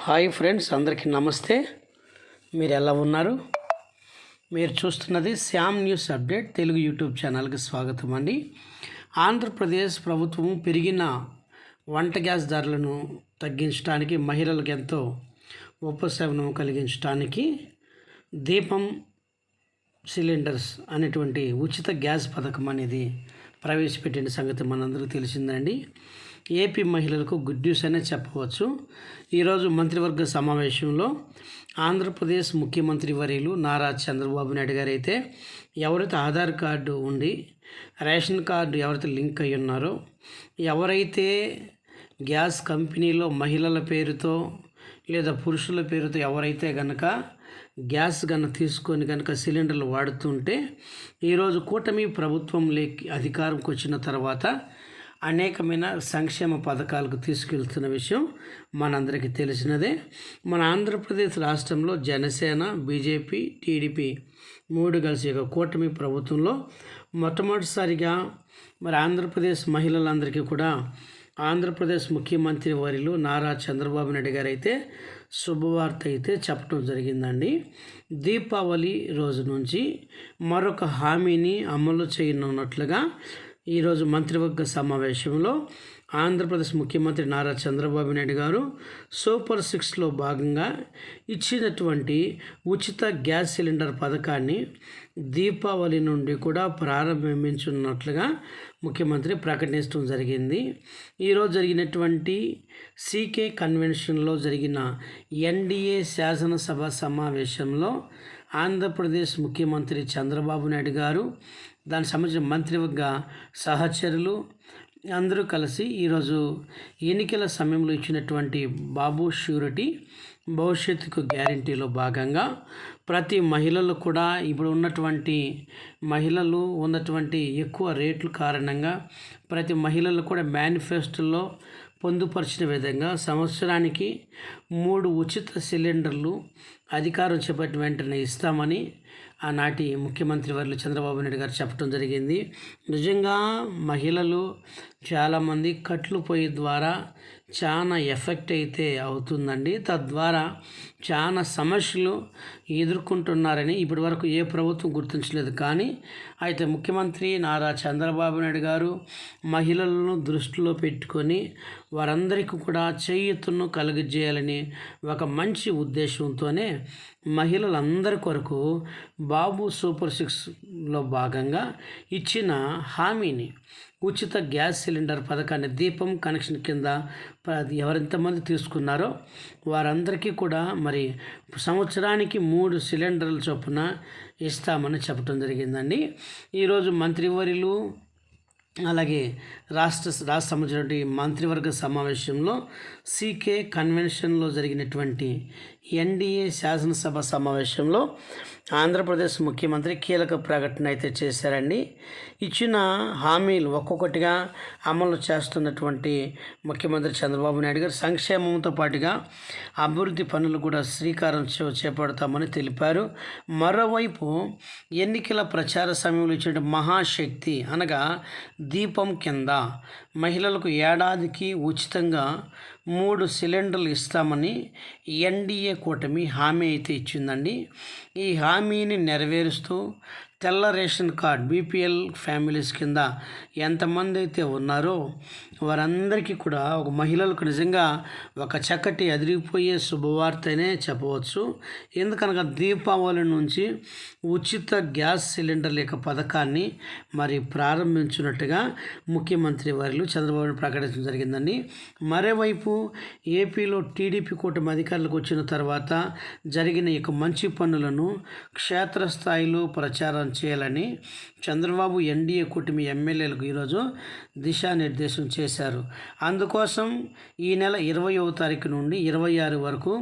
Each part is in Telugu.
హాయ్ ఫ్రెండ్స్, అందరికీ నమస్తే. మీరు ఎలా ఉన్నారు? మీరు చూస్తున్నది Shyam news update Telugu YouTube ఛానల్కి స్వాగతం అండి. ఆంధ్రప్రదేశ్ ప్రభుత్వం పెరిగిన వంట గ్యాస్ ధరలను తగ్గించడానికి, మహిళలకు ఎంతో ఉపశమనం కలిగించడానికి దీపం సిలిండర్స్ అనేటువంటి ఉచిత గ్యాస్ పథకం అనేది ప్రవేశపెట్టిన సంగతి మనందరికీ తెలిసిందండి. ఏపీ మహిళలకు గుడ్ న్యూస్ అనే చెప్పవచ్చు. ఈరోజు మంత్రివర్గ సమావేశంలో ఆంధ్రప్రదేశ్ ముఖ్యమంత్రి వర్యులు నారా చంద్రబాబు నాయుడు గారు అయితే ఎవరైతే ఆధార్ కార్డు ఉండి రేషన్ కార్డు ఎవరైతే లింక్ అయ్యి ఉన్నారో, ఎవరైతే గ్యాస్ కంపెనీలో మహిళల పేరుతో లేదా పురుషుల పేరుతో ఎవరైతే కనుక గ్యాస్ తీసుకొని సిలిండర్లు వాడుతుంటే, ఈరోజు కూటమి ప్రభుత్వంలోకి అధికారంకి వచ్చిన తర్వాత అనేకమైన సంక్షేమ పథకాలకు తీసుకెళ్తున్న విషయం మనందరికీ తెలిసినదే. మన ఆంధ్రప్రదేశ్ రాష్ట్రంలో జనసేన, బీజేపీ, టీడీపీ మూడు కలిసి కూటమి ప్రభుత్వంలో మొట్టమొదటిసారిగా మరి ఆంధ్రప్రదేశ్ మహిళలందరికీ కూడా ఆంధ్రప్రదేశ్ ముఖ్యమంత్రి వర్యులు నారా చంద్రబాబు నాయుడు గారు అయితే శుభవార్త అయితే చెప్పడం జరిగిందండి. దీపావళి రోజు నుంచి మరొక హామీని అమలు చేయనున్నట్లుగా ఈరోజు మంత్రివర్గ సమావేశంలో ఆంధ్రప్రదేశ్ ముఖ్యమంత్రి నారా చంద్రబాబు నాయుడు గారు సూపర్ 6లో భాగంగా ఇచ్చినటువంటి ఉచిత గ్యాస్ సిలిండర్ పథకాన్ని దీపావళి నుండి కూడా ప్రారంభించున్నట్లుగా ముఖ్యమంత్రి ప్రకటించడం జరిగింది. ఈరోజు జరిగినటువంటి సీకే కన్వెన్షన్లో జరిగిన ఎన్డీఏ శాసనసభ సమావేశంలో ఆంధ్రప్రదేశ్ ముఖ్యమంత్రి చంద్రబాబు నాయుడు గారు, దానికి సంబంధించిన మంత్రివర్గ సహచరులు అందరూ కలిసి ఈరోజు ఎన్నికల సమయంలో ఇచ్చినటువంటి బాబు ష్యూరిటీ భవిష్యత్తుకు గ్యారంటీలో భాగంగా ప్రతి మహిళలు కూడా ఇప్పుడు ఉన్నటువంటి ఎక్కువ రేట్లు కారణంగా ప్రతి మహిళలు కూడా మేనిఫెస్టోలో పొందుపరిచిన విధంగా సంవత్సరానికి 3 ఉచిత సిలిండర్లు అధికారం చేపట్టిన వెంటనే ఇస్తామని ఆనాటి ముఖ్యమంత్రి వర్యులు చంద్రబాబు నాయుడు గారు చెప్పడం జరిగింది. నిజంగా మహిళలు చాలామంది కట్లు పొయ్యి ద్వారా చాలా ఎఫెక్ట్ అయితే అవుతుందండి. తద్వారా చాలా సమస్యలు ఎదుర్కొంటున్నారని ఇప్పటి వరకు ఏ ప్రభుత్వం గుర్తించలేదు. కానీ అయితే ముఖ్యమంత్రి నారా చంద్రబాబు నాయుడు గారు మహిళలను దృష్టిలో పెట్టుకొని వారందరికీ కూడా చేయూతను కలుగజేయాలని ఒక మంచి ఉద్దేశంతోనే మహిళలందరి కొరకు బాబు సూపర్ 6లో భాగంగా ఇచ్చిన హామీని ఉచిత గ్యాస్ సిలిండర్ పథకాన్ని దీపం కనెక్షన్ కింద ఎవరెంతమంది తీసుకున్నారో వారందరికీ కూడా మరి సంవత్సరానికి 3 సిలిండర్ల చొప్పున ఇస్తామని చెప్పడం జరిగిందండి. ఈరోజు మంత్రివర్యులు అలాగే రాష్ట్ర సంబంధించినటువంటి మంత్రివర్గ సమావేశంలో సీకే కన్వెన్షన్లో జరిగినటువంటి ఎన్డీఏ శాసనసభ సమావేశంలో ఆంధ్రప్రదేశ్ ముఖ్యమంత్రి కీలక ప్రకటన అయితే చేశారండి. ఇచ్చిన హామీలు ఒక్కొక్కటిగా అమలు చేస్తున్నటువంటి ముఖ్యమంత్రి చంద్రబాబు నాయుడు గారు సంక్షేమంతో పాటుగా అభివృద్ధి పనులు కూడా శ్రీకారం చేపడతామని తెలిపారు. మరోవైపు ఎన్నికల ప్రచార సమయంలో ఇచ్చిన మహాశక్తి అనగా దీపం కింద మహిళలకు ఏడాదికి ఉచితంగా 3 సిలిండర్లు ఇస్తామని ఎన్డీఏ కూటమి హామీ అయితే ఇచ్చిందండి. ఈ హామీని నెరవేరుస్తూ తెల్ల రేషన్ కార్డ్ బీపీఎల్ ఫ్యామిలీస్ కింద ఎంతమంది అయితే ఉన్నారో వారందరికీ కూడా ఒక మహిళలకు నిజంగా ఒక చక్కటి అదిరిపోయే శుభవార్తనే చెప్పవచ్చు. ఎందుకనగా దీపావళి నుంచి ఉచిత గ్యాస్ సిలిండర్ల యొక్క పథకాన్ని మరి ప్రారంభించినట్టుగా ముఖ్యమంత్రి వర్యులు చంద్రబాబు ప్రకటించడం జరిగిందండి. మరోవైపు ఏపీలో టీడీపీ కూటమి అధికారులకు వచ్చిన తర్వాత జరిగిన యొక్క మంచి పనులను క్షేత్రస్థాయిలో ప్రచారం చేయాలని చంద్రబాబు ఎన్డీఏ కూటమి ఎమ్మెల్యేలకు ఈరోజు దిశానిర్దేశం చేశారు. అందుకోసం ఈ నెల 20వ తారీఖు నుండి 26 వరకు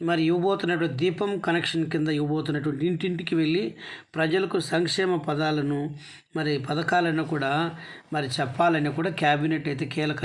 మరి ఇవ్వబోతున్నటువంటి దీపం కనెక్షన్ కింద ఇవ్వబోతున్నటువంటి ఇంటింటికి వెళ్ళి ప్రజలకు సంక్షేమ పదాలను మరి పథకాలను కూడా మరి చెప్పాలని కూడా క్యాబినెట్ అయితే కీలక